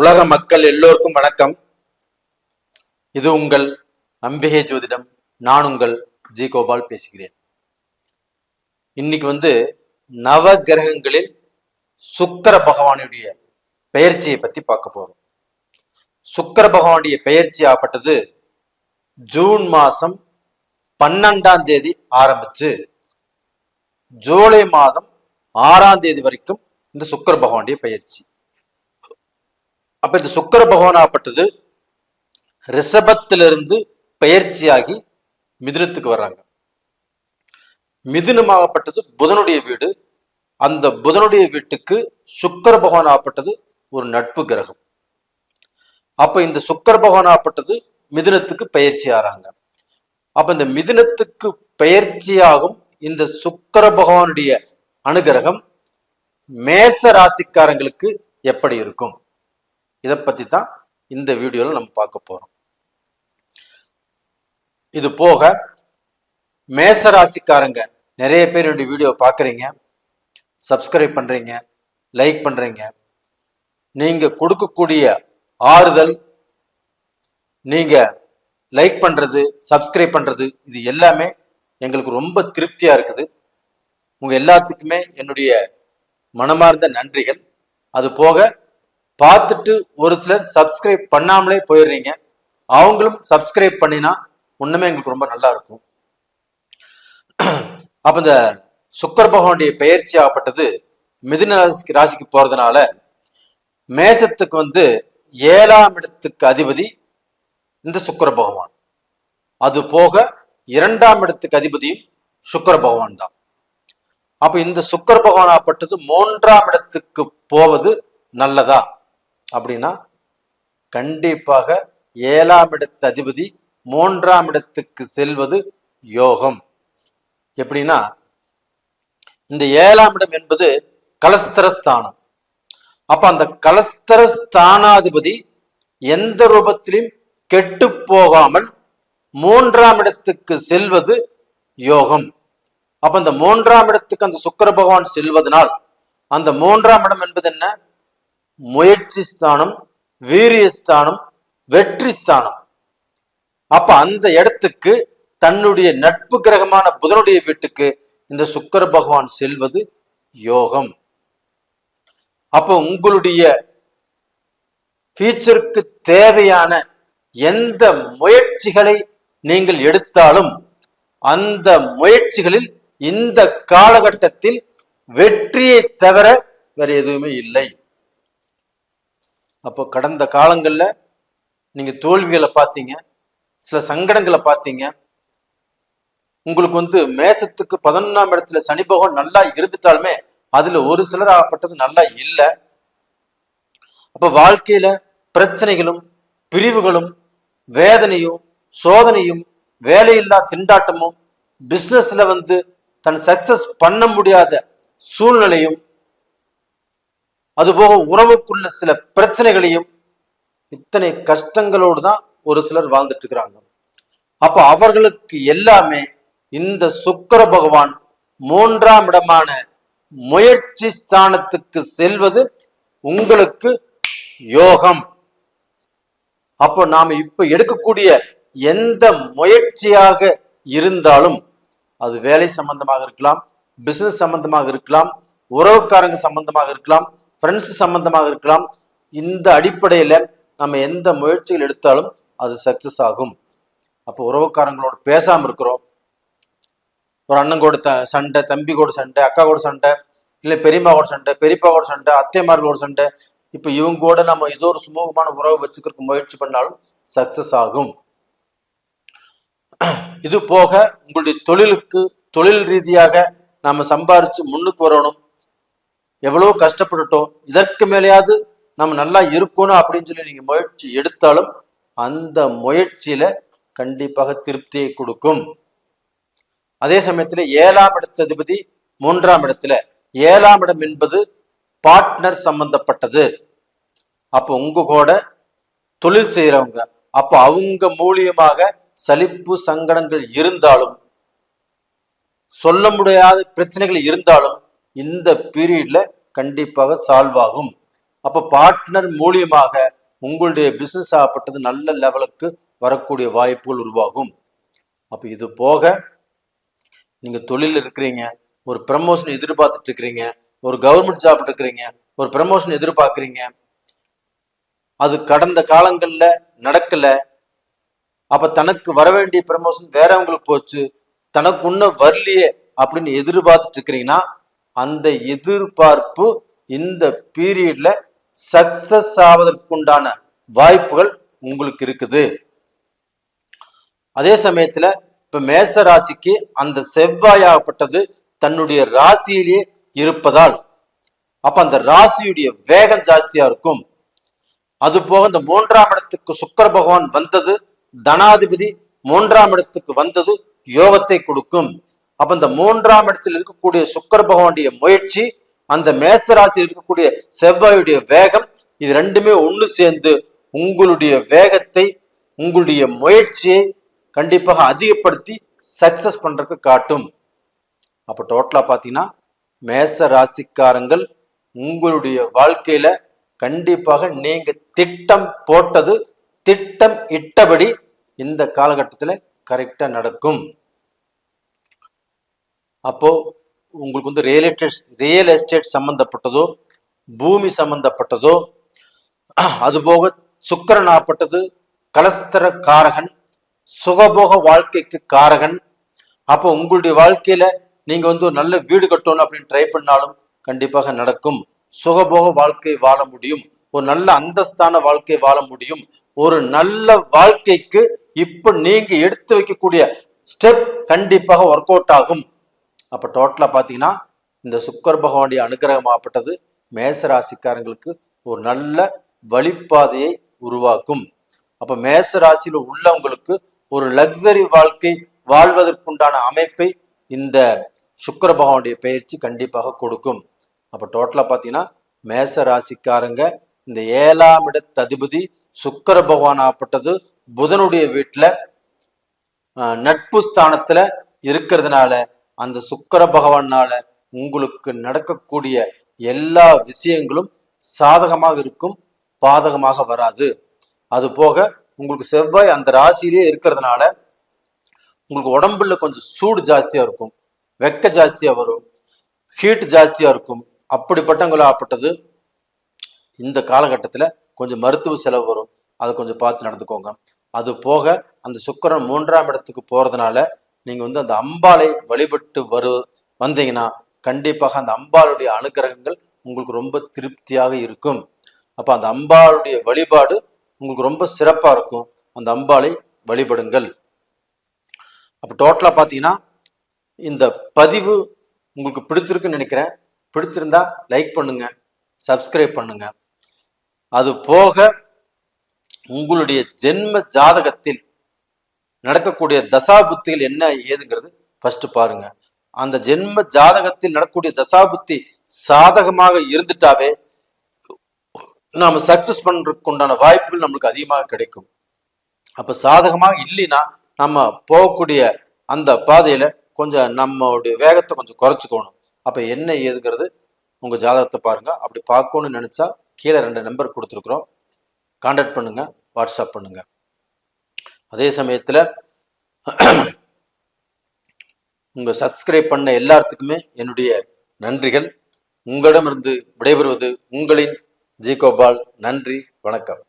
உலக மக்கள் எல்லோருக்கும் வணக்கம். இது உங்கள் அம்பிகை ஜோதிடம். நான் உங்கள் ஜி கோபால் பேசுகிறேன். இன்னைக்கு நவ கிரகங்களில் சுக்கிர பகவானுடைய பெயர்ச்சியை பத்தி பார்க்க போறோம். சுக்கிர பகவானுடைய பெயர்ச்சி ஆப்பட்டது ஜூன் மாசம் 12ஆம் தேதி ஆரம்பிச்சு ஜூலை மாதம் 6ஆம் தேதி வரைக்கும் இந்த சுக்கிர பகவானுடைய பெயர்ச்சி. அப்ப இந்த சுக்கிர பகவான் ஆப்பட்டது ரிஷபத்திலிருந்து பெயர்ச்சியாகி மிதுனத்துக்கு வர்றாங்க. மிதுனமாகப்பட்டது புதனுடைய வீடு. அந்த புதனுடைய வீட்டுக்கு சுக்கிர பகவான் ஆப்பட்டது ஒரு நட்பு கிரகம். அப்ப இந்த சுக்கிர பகவான் ஆப்பட்டது மிதுனத்துக்கு பயிற்சி ஆறாங்க. அப்ப இந்த மிதுனத்துக்கு பயிற்சியாகும் இந்த சுக்கிர பகவானுடைய அனுகிரகம் மேச ராசிக்காரங்களுக்கு எப்படி இருக்கும், இதை பத்தி தான் இந்த வீடியோல நம்ம பார்க்க போறோம். இது போக மேச ராசிக்காரங்க நிறைய பேர் என்னுடைய வீடியோ பார்க்குறீங்க, சப்ஸ்கிரைப் பண்றீங்க, லைக் பண்றீங்க. நீங்க கொடுக்கக்கூடிய ஆறுதல், நீங்க லைக் பண்றது, சப்ஸ்கிரைப் பண்றது, இது எல்லாமே எங்களுக்கு ரொம்ப திருப்தியா இருக்குது. உங்க எல்லாத்துக்குமே என்னுடைய மனமார்ந்த நன்றிகள். அது போக பார்த்துட்டு ஒரு சிலர் சப்ஸ்கிரைப் பண்ணாமலே போயிடுறீங்க. அவங்களும் சப்ஸ்கிரைப் பண்ணினா ஒண்ணுமே எங்களுக்கு ரொம்ப நல்லா இருக்கும். அப்ப இந்த சுக்கிர பகவானுடைய பெயர்ச்சி ஆகப்பட்டது மிதுன ராசிக்கு போறதுனால மேசத்துக்கு 7ஆம் இடத்துக்கு அதிபதி இந்த சுக்கிர பகவான். அது போக 2ஆம் இடத்துக்கு அதிபதியும் சுக்கிர பகவான் தான். அப்ப இந்த சுக்கிர பகவான் ஆகப்பட்டது 3ஆம் இடத்துக்கு போவது நல்லதா அப்படின்னா கண்டிப்பாக 7ஆம் இடத்து அதிபதி 3ஆம் இடத்துக்கு செல்வது யோகம். எப்படின்னா இந்த 7ஆம் இடம் என்பது கலஸ்தரஸ்தானம். அப்ப அந்த கலஸ்தரஸ்தானாதிபதி எந்த ரூபத்திலும் கெட்டு போகாமல் 3ஆம் இடத்துக்கு செல்வது யோகம். அப்ப அந்த 3ஆம் இடத்துக்கு அந்த சுக்கிர பகவான் செல்வதனால் அந்த 3ஆம் இடம் என்பது என்ன? முயற்சி ஸ்தானம், வீரியஸ்தானம், வெற்றி ஸ்தானம். அப்ப அந்த இடத்துக்கு தன்னுடைய நட்பு கிரகமான புதனுடைய வீட்டுக்கு இந்த சுக்கிர பகவான் செல்வது யோகம். அப்ப உங்களுடைய ஃபியூச்சருக்கு தேவையான எந்த முயற்சிகளை நீங்கள் எடுத்தாலும் அந்த முயற்சிகளில் இந்த காலகட்டத்தில் வெற்றியை தவிர வேற எதுவுமே இல்லை. அப்போ கடந்த காலங்கள்ல நீங்க தோல்விகளை பார்த்தீங்க, சில சங்கடங்களை பார்த்தீங்க. உங்களுக்கு மேசத்துக்கு 11ஆம் இடத்துல சனி பகவான் நல்லா இருந்துட்டாலுமே அதுல ஒரு சிலர் ஆகப்பட்டது நல்லா இல்லை. அப்ப வாழ்க்கையில பிரச்சனைகளும் பிரிவுகளும் வேதனையும் சோதனையும் வேலையில்லா திண்டாட்டமும் பிசினஸ்ல தன் சக்சஸ் பண்ண முடியாத சூழ்நிலையும் அதுபோக உறவுக்குள்ள சில பிரச்சனைகளையும் இத்தனை கஷ்டங்களோடு தான் ஒரு சிலர் வாழ்ந்துட்டு இருக்கிறாங்க. அப்ப அவர்களுக்கு எல்லாமே இந்த சுக்கிர பகவான் 3ஆம் இடமான முயற்சி ஸ்தானத்துக்கு செல்வது உங்களுக்கு யோகம். அப்போ நாம இப்ப எடுக்கக்கூடிய எந்த முயற்சியாக இருந்தாலும் அது வேலை சம்பந்தமாக இருக்கலாம், பிசினஸ் சம்பந்தமாக இருக்கலாம், உறவுக்காரங்க சம்பந்தமாக இருக்கலாம், ஃப்ரெண்ட்ஸ் சம்பந்தமாக இருக்கலாம். இந்த அடிப்படையில நம்ம எந்த முயற்சிகள் எடுத்தாலும் அது சக்சஸ் ஆகும். அப்போ உறவுக்காரங்களோட பேசாம இருக்கிறோம், ஒரு அண்ணன் கூட சண்டை, தம்பி கூட சண்டை, அக்கா கூட சண்டை, இல்லை பெரியம்மா கூட சண்டை, பெரியப்பா கூட சண்டை, அத்தைமார்களோட சண்டை, இப்ப இவங்க கூட நம்ம ஏதோ ஒரு சுமூகமான உறவு வச்சுக்கிறதுக்கு முயற்சி பண்ணாலும் சக்சஸ் ஆகும். இது போக உங்களுடைய தொழில் ரீதியாக நாம சம்பாரிச்சு முன்னுக்கு வரணும். எவ்வளவு கஷ்டப்பட்டுட்டோம், இதற்கு மேலேயாவது நம்ம நல்லா இருக்கணும் அப்படின்னு சொல்லி நீங்க முயற்சி எடுத்தாலும் அந்த முயற்சியில கண்டிப்பாக திருப்தியை கொடுக்கும். அதே சமயத்துல 7ஆம் இடத்து அதிபதி 3ஆம் இடத்துல, 7ஆம் இடம் என்பது பார்ட்னர் சம்பந்தப்பட்டது. அப்ப உங்க கூட தொழில் செய்யறவங்க, அப்ப அவங்க மூலியமாக சலிப்பு சங்கடங்கள் இருந்தாலும், சொல்ல முடியாத பிரச்சனைகள் இருந்தாலும் இந்த பீரியட்ல கண்டிப்பாக சால்வ் ஆகும். அப்ப பார்ட்னர் மூலியமாக உங்களுடைய பிசினஸ் ஆகப்பட்டது நல்ல லெவலுக்கு வரக்கூடிய வாய்ப்புகள் உருவாகும். அப்ப இது போக நீங்க தொழில் இருக்கிறீங்க, ஒரு ப்ரமோஷன் எதிர்பார்த்துட்டு இருக்கிறீங்க, ஒரு கவர்மெண்ட் ஜாப் இருக்கிறீங்க, ஒரு ப்ரமோஷன் எதிர்பார்க்குறீங்க, அது கடந்த காலங்கள்ல நடக்கல, அப்ப தனக்கு வர வேண்டிய ப்ரமோஷன் வேறவங்களுக்கு போச்சு, தனக்கு இன்னும் வரலையே அப்படின்னு எதிர்பார்த்துட்டு இருக்கிறீங்கன்னா அந்த எதிர்பார்ப்பு இந்த பீரியட்ல சக்சஸ் ஆவதற்குண்டான வாய்ப்புகள் உங்களுக்கு இருக்குது. அதே சமயத்துல இப்ப மேச ராசிக்கு அந்த செவ்வாயாகப்பட்டது தன்னுடைய ராசியிலேயே இருப்பதால் அப்ப அந்த ராசியுடைய வேகம் ஜாஸ்தியா இருக்கும். அது போக இந்த 3ஆம் இடத்துக்கு சுக்கிர பகவான் வந்தது, தனாதிபதி 3ஆம் இடத்துக்கு வந்தது யோகத்தை கொடுக்கும். அப்ப இந்த 3ஆம் இடத்தில் இருக்கக்கூடிய சுக்கிர பகவானுடைய முயற்சி, அந்த மேச ராசியில் இருக்கக்கூடிய செவ்வாயுடைய வேகம், இது ரெண்டுமே ஒண்ணு சேர்ந்து உங்களுடைய வேகத்தை, உங்களுடைய முயற்சியை கண்டிப்பாக அதிகப்படுத்தி சக்சஸ் பண்றதுக்கு காட்டும். அப்ப டோட்டலா பாத்தீங்கன்னா மேச ராசிக்காரங்கள் உங்களுடைய வாழ்க்கையில கண்டிப்பாக நீங்க திட்டம் போட்டது, திட்டம் இட்டபடி இந்த காலகட்டத்துல கரெக்டா நடக்கும். அப்போ உங்களுக்கு வந்து ரியல் எஸ்டேட் சம்பந்தப்பட்டதோ, பூமி சம்பந்தப்பட்டதோ, அதுபோக சுக்கிரன் ஆப்பட்டது கலஸ்தர காரகன், சுகபோக வாழ்க்கைக்கு காரகன். அப்போ உங்களுடைய வாழ்க்கையில நீங்க வந்து ஒரு நல்ல வீடு கட்டணும் அப்படின்னு ட்ரை பண்ணாலும் கண்டிப்பாக நடக்கும். சுகபோக வாழ்க்கை வாழ முடியும், ஒரு நல்ல அந்தஸ்தான வாழ்க்கை வாழ முடியும். ஒரு நல்ல வாழ்க்கைக்கு இப்ப நீங்க எடுத்து வைக்கக்கூடிய ஸ்டெப் கண்டிப்பாக ஒர்க் அவுட் ஆகும். அப்ப டோட்டலா பாத்தீங்கன்னா இந்த சுக்கிர பகவானுடைய அனுகிரகமாகப்பட்டது மேச ராசிக்காரங்களுக்கு ஒரு நல்ல வழிபாதையை உருவாக்கும். அப்ப மேச ராசியில உள்ளவங்களுக்கு ஒரு லக்ஸரி வாழ்க்கை வாழ்வதற்குண்டான அமைப்பை இந்த சுக்கிர பகவானுடைய பயிற்சி கண்டிப்பாக கொடுக்கும். அப்ப டோட்டலா பாத்தீங்கன்னா மேச ராசிக்காரங்க இந்த 7ஆம் இடத்து அதிபதி சுக்கிர பகவான் ஆப்பட்டது புதனுடைய வீட்டுல நட்பு ஸ்தானத்துல இருக்கிறதுனால அந்த சுக்கிர பகவானால உங்களுக்கு நடக்கக்கூடிய எல்லா விஷயங்களும் சாதகமாக இருக்கும், பாதகமாக வராது. அது போக உங்களுக்கு செவ்வாய் அந்த ராசியிலே இருக்கிறதுனால உங்களுக்கு உடம்புல கொஞ்சம் சூடு ஜாஸ்தியா இருக்கும், வெக்க ஜாஸ்தியா வரும், ஹீட் ஜாஸ்தியா இருக்கும். அப்படிப்பட்டவங்களாப்பட்டது இந்த காலகட்டத்துல கொஞ்சம் மருத்துவ செலவு வரும், அதை கொஞ்சம் பார்த்து நடந்துக்கோங்க. அது போக அந்த சுக்கிரன் 3ஆம் இடத்துக்கு போறதுனால நீங்க வந்து அந்த அம்பாளை வழிபட்டு வந்தீங்கன்னா கண்டிப்பாக அந்த அம்பாளுடைய அனுகிரகங்கள் உங்களுக்கு ரொம்ப திருப்தியாக இருக்கும். அப்ப அந்த அம்பாளுடைய வழிபாடு உங்களுக்கு ரொம்ப சிறப்பா இருக்கும். அந்த அம்பாளை வழிபடுங்கள். அப்ப டோட்டலா பாத்தீங்கன்னா இந்த பதிவு உங்களுக்கு பிடிச்சிருக்குன்னு நினைக்கிறேன். பிடிச்சிருந்தா லைக் பண்ணுங்க, சப்ஸ்கிரைப் பண்ணுங்க. அது போக உங்களுடைய ஜென்ம ஜாதகத்தில் நடக்கக்கூடிய தசாபுத்திகள் என்ன ஏதுங்கிறது ஃபர்ஸ்ட் பாருங்க. அந்த ஜென்ம ஜாதகத்தில் நடக்கக்கூடிய தசாபுத்தி சாதகமாக இருந்துட்டாவே நாம சக்சஸ் பண்றதுக்கு உண்டான வாய்ப்புகள் நம்மளுக்கு அதிகமாக கிடைக்கும். அப்ப சாதகமாக இல்லைன்னா நம்ம போகக்கூடிய அந்த பாதையில கொஞ்சம் நம்மளுடைய வேகத்தை கொஞ்சம் குறைச்சிக்கணும். அப்ப என்ன ஏதுங்கிறது உங்க ஜாதகத்தை பாருங்க. அப்படி பார்க்கணும்னு நினைச்சா கீழே 2 நம்பர் கொடுத்துருக்குறோம், கான்டாக்ட் பண்ணுங்க, வாட்ஸ்அப் பண்ணுங்க. அதே சமயத்துல உங்க சப்ஸ்கிரைப் பண்ண எல்லாத்துக்குமே என்னுடைய நன்றிகள். உங்களிடமிருந்து விடைபெறுவது உங்களின் ஜி கோபால். நன்றி, வணக்கம்.